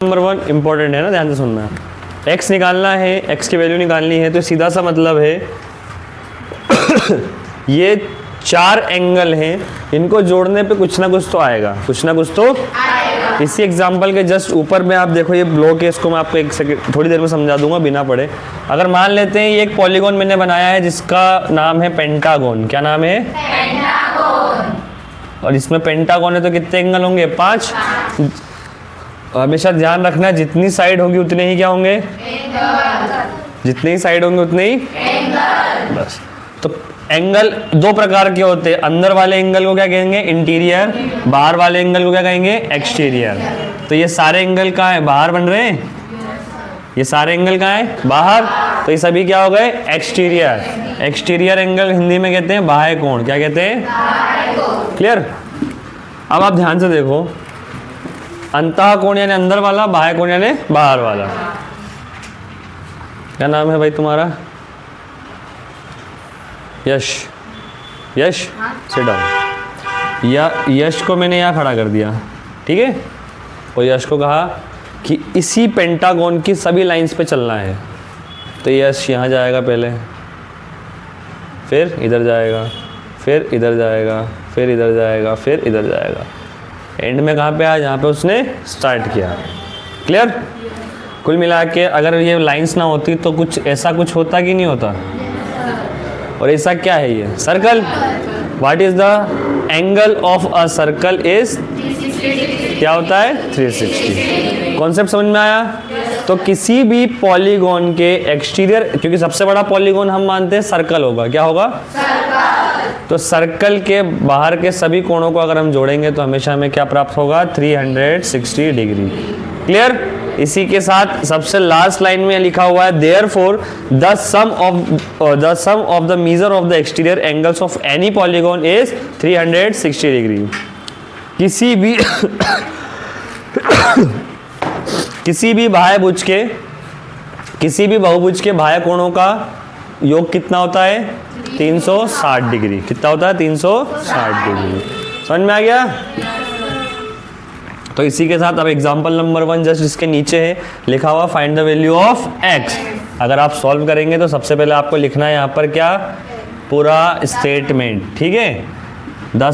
Number 1 important है ना, ध्यान से सुनना। x निकालना है, x की वैल्यू निकालनी है, तो सीधा सा मतलब है ये 4 एंगल हैं, इनको जोड़ने पे कुछ ना कुछ तो आएगा, कुछ ना कुछ तो आएगा। इसी एग्जांपल के जस्ट ऊपर में आप देखो ये ब्लॉक है, इसको मैं आपको एक सेकंड थोड़ी देर में समझा दूंगा बिना पढ़े। अगर मान लेते हैं ये एक पॉलीगॉन मैंने बनाया है जिसका नाम है पेंटागन। क्या नाम है? पेंटागन। और इसमें पेंटागन है तो कितने एंगल होंगे? 5। हमेशा ध्यान रखना जितनी साइड होगी उतने ही क्या होंगे? जितने ही साइड होंगे उतने ही एंगल। बस। तो एंगल 2 प्रकार के होते हैं। अंदर वाले एंगल को क्या कहेंगे? इंटीरियर। बाहर वाले एंगल को क्या कहेंगे? एक्सटीरियर। तो ये सारे एंगल कहाँ है? बाहर बन रहे हैं। ये सारे एंगल कहाँ है? बाहर। तो ये सभी क्या हो गए? एक्सटीरियर। एक्सटीरियर एंगल हिंदी में कहते हैं बाह्य कोण। क्या कहते हैं? क्लियर। अब आप ध्यान से देखो, अंतः कोण यानी अंदर वाला, बाह्य कोण यानी बाहर वाला। क्या नाम है भाई तुम्हारा? यश। यश, सिट डाउन। या यश को मैंने यहाँ खड़ा कर दिया, ठीक है। और यश को कहा कि इसी पेंटागन की सभी लाइंस पे चलना है। तो यश यहाँ जाएगा पहले, फिर इधर जाएगा, फिर इधर जाएगा, फिर इधर जाएगा, फिर इधर जाएगा। एंड में कहाँ पे आया? जहाँ पे उसने स्टार्ट किया। क्लियर। कुल मिला के अगर ये लाइंस ना होती तो कुछ ऐसा कुछ होता कि नहीं होता? और ऐसा क्या है ये? Circle. What is the angle of a circle is? क्या होता है? 360। कॉन्सेप्ट समझ में आया? तो किसी भी पॉलीगॉन के एक्सटीरियर, क्योंकि सबसे बड़ा पॉलीगॉन हम मानते हैं सर्कल होगा। क्या होगा? सर्कल। तो सर्कल के बाहर के सभी कोणों को अगर हम जोड़ेंगे तो हमेशा हमें क्या प्राप्त होगा? 360 डिग्री। क्लियर। इसी के साथ सबसे लास्ट लाइन में लिखा हुआ है therefore the sum of the measure of the exterior angles of any polygon is 360 degree. किसी भी बहुभुज के बाह्य कोणों का योग कितना होता है? 360 डिग्री। कितना होता है? 360 डिग्री। समझ में आ गया? तो इसी के साथ अब एग्जांपल नंबर 1 जस्ट इसके नीचे है लिखा हुआ find the value of x। अगर आप सॉल्व करेंगे तो सबसे पहले आपको लिखना है यहाँ पर क्या? पूरा स्टेटमेंट, ठीक है। The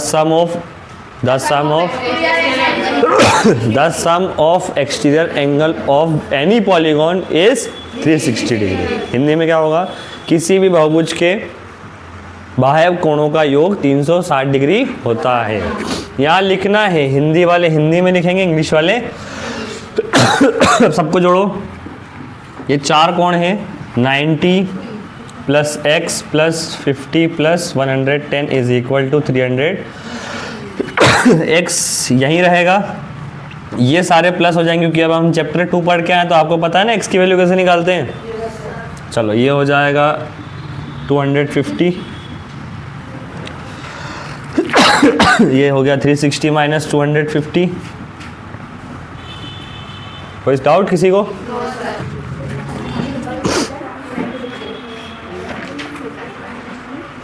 sum of exterior angle of any polygon is 360 degree. Hindi में क्या होगा? किसी भी बहुभुज के बाह्य कोणों का योग 360 डिग्री होता है। यहाँ लिखना है, हिंदी वाले हिंदी में लिखेंगे, इंग्लिश वाले सबको जोड़ो। ये 4 कोण हैं, 90 plus x plus 50 plus 110 is equal to 300। x यहीं रहेगा, ये सारे प्लस हो जाएंगे क्योंकि अब हम चैप्टर 2 पढ़ के आए तो आपको पता है ना x की वैल्यू कैसे निकालते हैं। चलो ये हो जाएगा 250, ये हो गया 360 माइनस 250। कोई डाउट किसी को?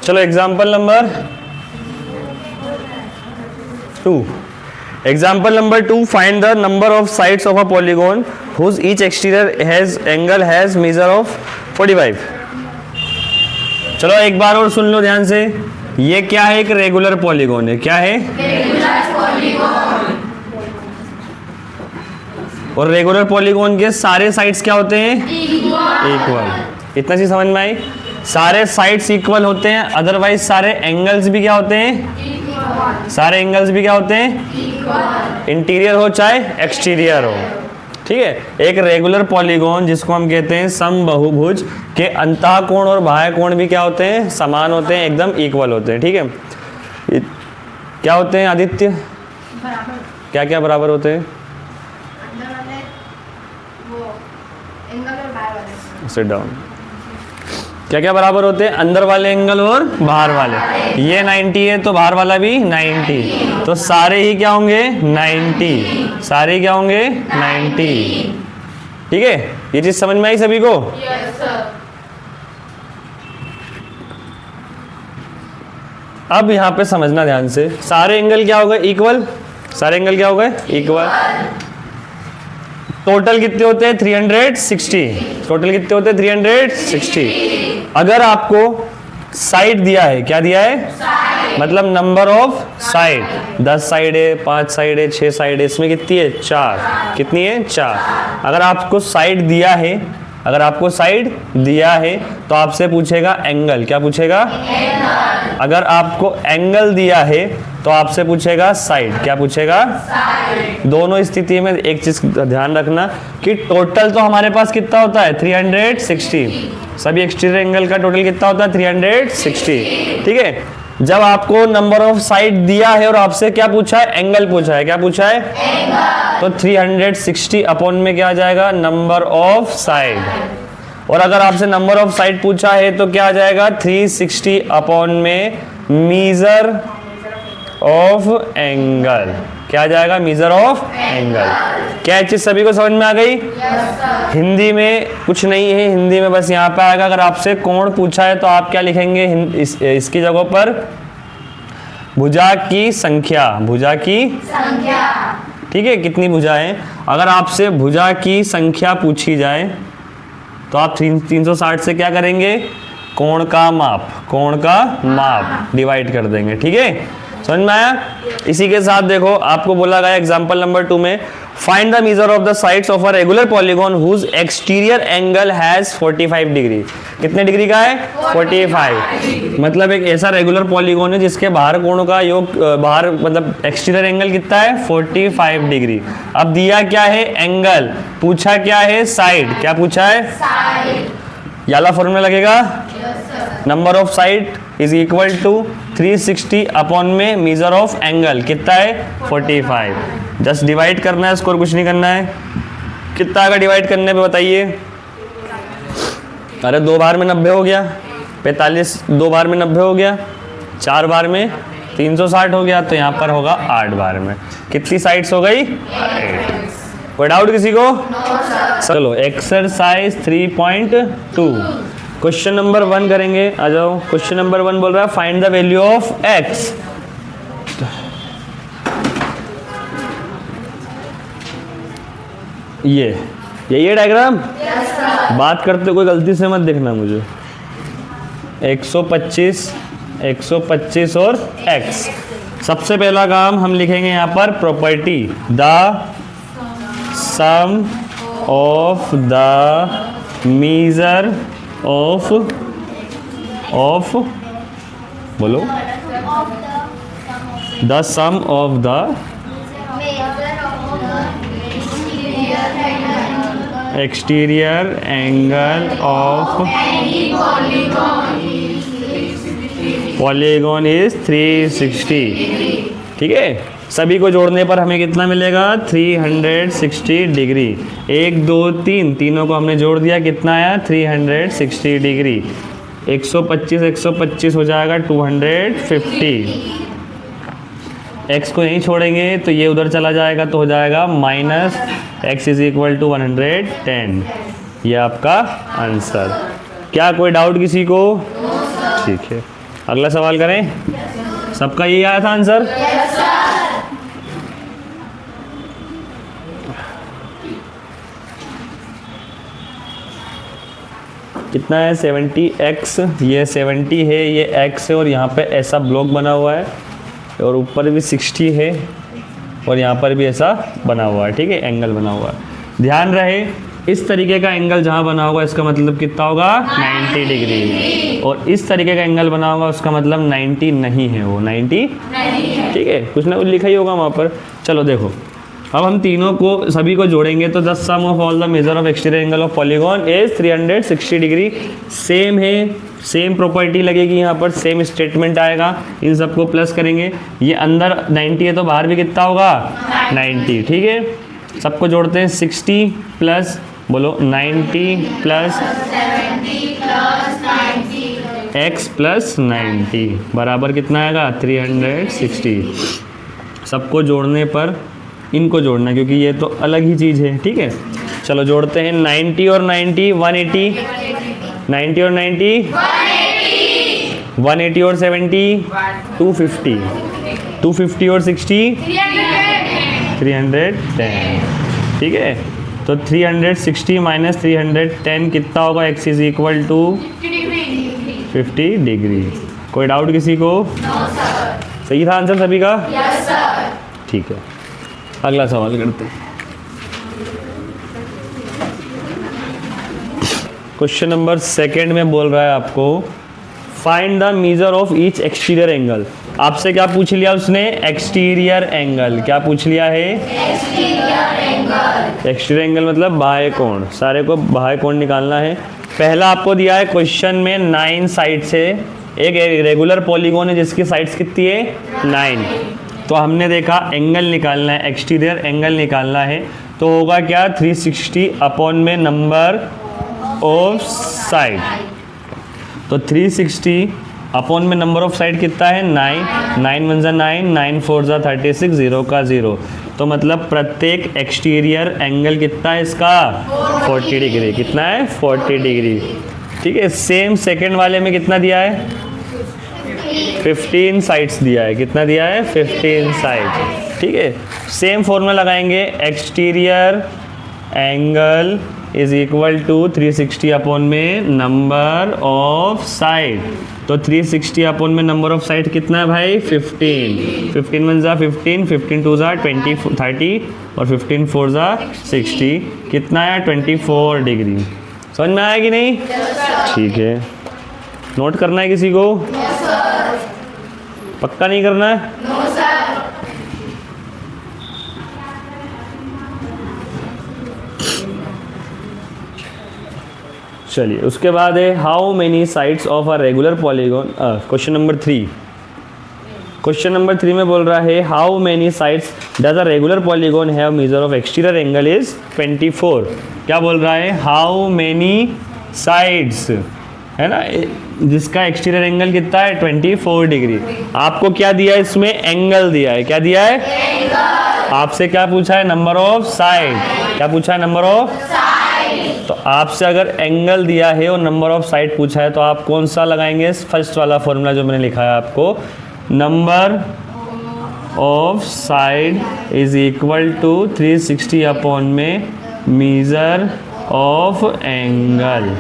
चलो example number 2। Example number 2, find the number of sides of a polygon whose each exterior has angle has measure of 45। चलो एक बार और सुन लो ध्यान से। ये क्या है? एक रेगुलर पॉलीगॉन है। क्या है? Regular polygon. और रेगुलर पॉलीगॉन के सारे साइड्स क्या होते हैं? इक्वल। इतना चीज समझ में आई? सारे साइड्स इक्वल होते हैं, अदरवाइज सारे एंगल्स भी क्या होते हैं? सारे एंगल्स भी क्या होते हैं? इंटीरियर हो चाहे एक्सटीरियर हो, ठीक है। एक रेगुलर पॉलीगॉन जिसको हम कहते हैं समबाहुभुज के अंतः कोण और बाह्य कोण भी क्या होते हैं? समान होते हैं, एकदम इक्वल होते हैं, ठीक है। क्या होते हैं आदित्य? बराबर। क्या क्या बराबर होते हैं? अंदर वाले वो एंगल और बाहर वाले। Sit down. क्या क्या बराबर होते हैं? अंदर वाले एंगल और बाहर वाले। ये 90 है तो बाहर वाला भी 90, तो सारे ही क्या होंगे? 90। सारे क्या होंगे? 90, ठीक है। ये चीज समझ में आई सभी को? Yes sir. अब यहाँ पे समझना ध्यान से, सारे एंगल क्या हो गए? इक्वल। सारे एंगल क्या हो गए? इक्वल। टोटल कितने होते हैं 360, टोटल कितने होते हैं 360। अगर आपको साइड दिया है, क्या दिया है, मतलब नंबर ऑफ साइड, 10 साइड है, 5 साइड है, 6 साइड है, इसमें कितनी है 4, कितनी है 4। अगर आपको साइड दिया है, अगर आपको साइड दिया है तो आपसे पूछेगा एंगल, क्या पूछेगा, अगर आपको एंगल दिया है तो आपसे पूछेगा साइड, क्या पूछेगा, दोनों स्थिति में एक चीज ध्यान रखना कि टोटल तो हमारे पास कितना होता है 360, सभी एक्सटीरियर एंगल का टोटल कितना होता है 360, ठीक है। जब आपको नंबर ऑफ साइड दिया है और आपसे क्या पूछा है, एंगल पूछा है, क्या पूछा है, एंगल, तो 360 अपॉन में क्या आ जाएगा, नंबर ऑफ साइड। और अगर आपसे नंबर ऑफ साइड पूछा है तो क्या आ जाएगा 360 अपॉन में मीजर ऑफ एंगल, क्या आ जाएगा, मीजर ऑफ एंगल। क्या चीज सभी को समझ में आ गई? हिंदी में कुछ नहीं है, हिंदी में बस यहाँ पे आएगा, अगर आपसे कोण पूछा है तो आप क्या लिखेंगे, इसकी जगह पर भुजा की संख्या, भुजा की संख्या, ठीक है, कितनी भुजा है। अगर आपसे भुजा की संख्या पूछी जाए तो आप 360 से क्या करेंगे, कोण का माप, कोण का माप डिवाइड कर देंगे, ठीक है, समझ में आया। इसी के साथ देखो आपको बोला गया एग्जांपल नंबर 2 में, find the measure of the sides of a regular polygon whose exterior angle has 45 degree. कितने डिग्री का है, 45। मतलब एक ऐसा रेगुलर पॉलीगॉन है जिसके बाहर कोणों का योग, बाहर मतलब एक्सटीरियर एंगल कितना है 45 डिग्री। अब दिया क्या है, एंगल, पूछा क्या है, साइड, क्या पूछा है, साइड। याला फॉर्मूला लगेगा, number of side is equal to 360 upon में मीजर ऑफ एंगल कितना है 45। जस्ट डिवाइड करना है इसको और कुछ नहीं करना है। कितना आएगा डिवाइड करने पे बताइए, अरे 2 बार में 90 हो गया, 45 2 बार में 90 हो गया, 4 बार में 360 हो गया, तो यहाँ पर होगा 8 बार में। कितनी साइड्स हो गई 8। कोई डाउट किसी को? चलो एक्सरसाइज 3.2 क्वेश्चन नंबर 1 करेंगे, आ जाओ। क्वेश्चन नंबर 1 बोल रहा है find the value of x। ये डायग्राम बात करते कोई गलती से मत देखना मुझे। 125 और x। सबसे पहला काम हम लिखेंगे यहाँ पर property, the sum of the measure of बोलो, the sum of the exterior angle of polygon is 360, ठीक है। सभी को जोड़ने पर हमें कितना मिलेगा 360 डिग्री। 1 2 3 तीनों को हमने जोड़ दिया, कितना आया 360 डिग्री। 125 हो जाएगा 250। x को यहीं छोड़ेंगे तो ये उधर चला जाएगा, तो हो जाएगा minus x is equal to 110। ये आपका आंसर। क्या कोई डाउट किसी को? ठीक है, अगला सवाल करें। सबका यही आया था आंसर? कितना है 70x, ये 70 है, ये x है, और यहाँ पे ऐसा ब्लॉक बना हुआ है, और ऊपर भी 60 है, और यहाँ पर भी ऐसा बना हुआ है, ठीक है, एंगल बना हुआ है। ध्यान रहे इस तरीके का एंगल जहाँ बना होगा इसका मतलब कितना होगा 90 डिग्री, और इस तरीके का एंगल बना होगा उसका मतलब 90 नहीं है, वो 90 ठीक है, कुछ ना कुछ लिखा ही होगा वहाँ पर। चलो देखो, अब हम तीनों को सभी को जोड़ेंगे तो the sum of all the measure of exterior angle of polygon is 360 degree. Same है, सेम प्रॉपर्टी लगेगी यहाँ पर, सेम स्टेटमेंट आएगा। इन सबको प्लस करेंगे, ये अंदर 90 है तो बाहर भी कितना होगा 90, ठीक है। सबको जोड़ते हैं 60 प्लस बोलो 90 प्लस x प्लस 90 बराबर कितना आएगा 360। सबको जोड़ने पर इनको जोड़ना, क्योंकि ये तो अलग ही चीज़ है, ठीक है। चलो जोड़ते हैं 90 और 90 180, 90 और 90 180 और 70 250, 250 और 60 310, ठीक है। तो 360 माइनस 310 कितना होगा? x is equal to 50 degree. कोई डाउट किसी को? सही था आंसर सभी का? Yes sir. ठीक है, अगला सवाल करते हैं। क्वेश्चन नंबर सेकंड में बोल रहा है आपको find the measure of each exterior angle. आपसे क्या पूछ लिया उसने? Exterior angle. क्या पूछ लिया है? Exterior angle. एक्सटीरियर एंगल मतलब बाह्य कोण। सारे को बाह्य कोण निकालना है। पहला आपको दिया है क्वेश्चन में 9 साइड्स है। एक रेगुलर पॉलीगॉन है जिसकी साइड्स कितनी है? 9। तो हमने देखा एंगल निकालना है, एक्सटीरियर एंगल निकालना है। तो होगा क्या? 360 अपॉन में नंबर ऑफ साइड। तो 360 अपॉन में नंबर ऑफ साइड कितना है? 9। 9 1 जा 9, 9 4 जा 36, 0 का 0। तो मतलब प्रत्येक एक्सटीरियर एंगल कितना है इसका? 40 डिग्री। कितना है? 40 डिग्री। ठीक है। सेम सेकंड वाले में कितना दिया है? 15 साइड्स दिया है। कितना दिया है? 15 साइड। ठीक है। सेम फॉर्मूला लगाएंगे, exterior angle is equal to 360 upon में नंबर ऑफ साइड। तो 360 अपॉन में नंबर ऑफ साइड कितना है भाई? 15। 15 1 जा 15, 15 2 जा 20 30 और 15 4 जा 60। कितना है? 24 डिग्री। समझ में आया कि नहीं? ठीक है। नोट करना है किसी को? पक्का नहीं करना है? चलिए, उसके बाद है how many sides of a regular polygon. Question number 3। Question number 3 में बोल रहा है how many sides does a regular polygon have major of exterior angle is 24। क्या बोल रहा है? हाउ मेनी साइड्स, है ना, जिसका एक्सटीरियर एंगल कितना है? 24 डिग्री। आपको क्या दिया है इसमें? एंगल दिया है। क्या दिया है? एंगल। आपसे क्या पूछा है? Number of side. क्या पूछा है? Number of side. तो आपसे अगर एंगल दिया है और नंबर ऑफ साइड पूछा है तो आप कौन सा लगाएंगे? फर्स्ट वाला फॉर्मूला जो मैंने लिखा है आपको, number of side is equal to 360 upon में मीजर ऑफ एंगल।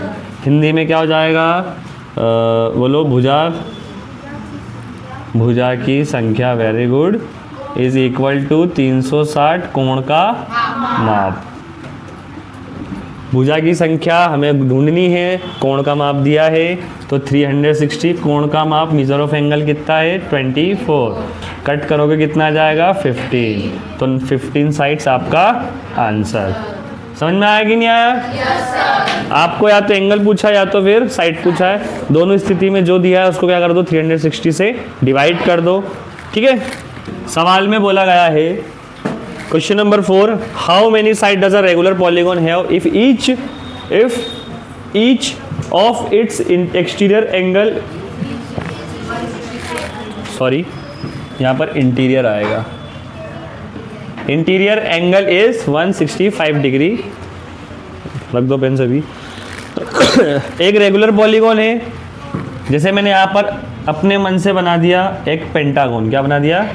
हिंदी में क्या हो जाएगा? बोलो। भुजा की संख्या, very good, is equal to 360 कोण का माप। भुजा की संख्या हमें ढूंढनी है, कोण का माप दिया है तो 360, कोण का माप मीजर ऑफ एंगल कितना है? 24। कट करोगे कितना आ जाएगा? 15। तो 15 साइड्स आपका आंसर। समझ में आया कि नहीं आया? yes, आपको या तो एंगल पूछा या तो फिर साइड पूछा है। दोनों स्थिति में जो दिया है उसको क्या कर दो? 360 से डिवाइड कर दो। ठीक है। सवाल में बोला गया है question number 4 how many side does a regular polygon have if each of its exterior angle, sorry यहाँ पर इंटीरियर आएगा, इंटीरियर एंगल इज 165 डिग्री। रख दो पेन सभी। एक रेगुलर पॉलीगॉन है, जैसे मैंने यहाँ पर अपने मन से बना दिया एक पेंटागन। क्या बना दिया?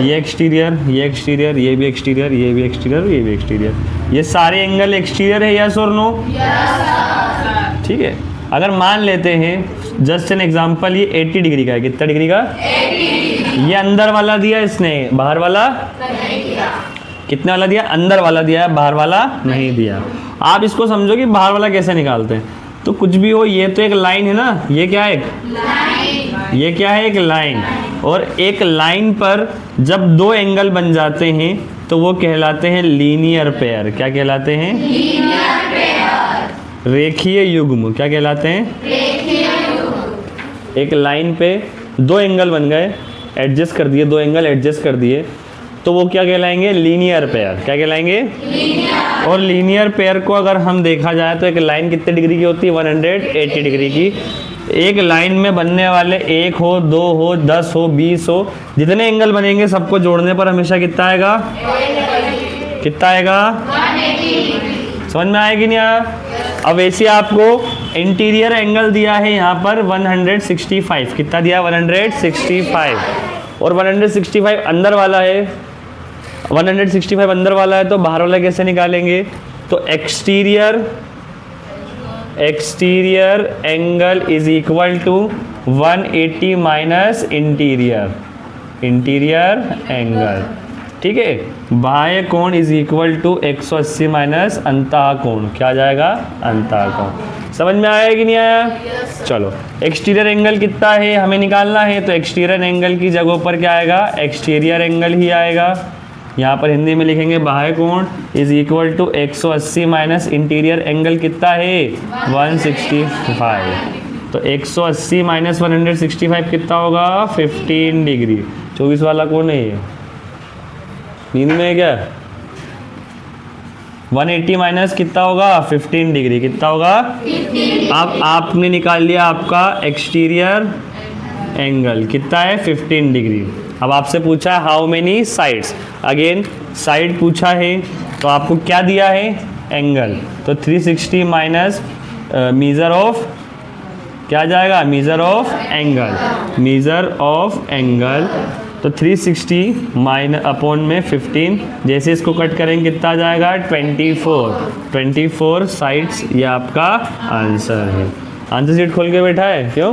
ये एक्सटीरियर, ये एक्सटीरियर, ये भी एक्सटीरियर, ये भी एक्सटीरियर, ये भी एक्सटीरियर। ये सारे एंगल एक्सटीरियर है, यस और नो? ठीक है। अगर मान लेते हैं जस्ट एन एग्जांपल, ये 80 डिग्री का है। कितना डिग्री का? 80। ये अंदर वाला दिया इसने, बाहर वाला नहीं दिया। कितने वाला दिया? अंदर वाला दिया है, बाहर वाला नहीं दिया। आप इसको समझो कि बाहर वाला कैसे निकालते हैं। तो कुछ भी हो, ये तो एक लाइन है ना, ये क्या है? एक लाइन। ये क्या है? एक लाइन। और एक लाइन पर जब दो एंगल बन जाते हैं तो वो कहलाते हैं लीनियर पेयर। क्या कहलाते हैं? Linear pair. रेखीय युग्म। क्या कहलाते हैं? रेखीय युग्म। एक लाइन पे दो एंगल बन गए, एडजस्ट कर दिए, दो एंगल एडजस्ट कर दिए, तो वो क्या कहलाएंगे? Linear pair. क्या कहलाएंगे? लीनियर। और लीनियर पेयर को अगर हम देखा जाए तो एक लाइन कितने डिग्री की होती है? 180 डिग्री की। एक लाइन में बनने वाले 1 हो, 2 हो, 10 हो, 20 हो, जितने एंगल बनेंगे सबको जोड़ने पर हमेशा कितना आएगा? कितना आएगा? 180। समझ में आया कि नहीं आया? अब ऐसे आपको इंटीरियर एंगल दिया है यहाँ पर 165। कितना दिया? 165। और 165 अंदर वाला है 165 अंदर वाला है तो बाहर वाला कैसे निकालेंगे? तो exterior angle is equal to 180 minus interior angle, ठीक है। बाह्य कोण इज इक्वल टू 180 माइनस अंतः कोण, क्या आ जाएगा? अंतः कोण। समझ में आया कि नहीं आया? चलो, एक्सटीरियर एंगल कितना है हमें निकालना है, तो एक्सटीरियर एंगल की जगह पर क्या आएगा? एक्सटीरियर एंगल ही आएगा। यहाँ पर हिंदी में लिखेंगे बाह्य कोण is equal to 180 minus interior angle कितना है? 165। तो 180 माइनस 165 कितना होगा? 15 डिग्री। 24 वाला कौन है ये? नींद में है क्या? 180 माइनस कितना होगा? 15 डिग्री। कितना होगा? अब आपने निकाल लिया आपका एक्सटीरियर एंगल कितना है? 15 डिग्री। अब आपसे पूछा है how many sides, again side पूछा है तो आपको क्या दिया है? एंगल। तो 360 माइनस मीज़र ऑफ, क्या आ जाएगा? Measure of angle. तो 360 माइनस अपॉन में 15, जैसे इसको कट करेंगे कितना आ जाएगा? 24 साइड्स, ये आपका आंसर है। आंसर शीट खोल के बैठा है क्यों?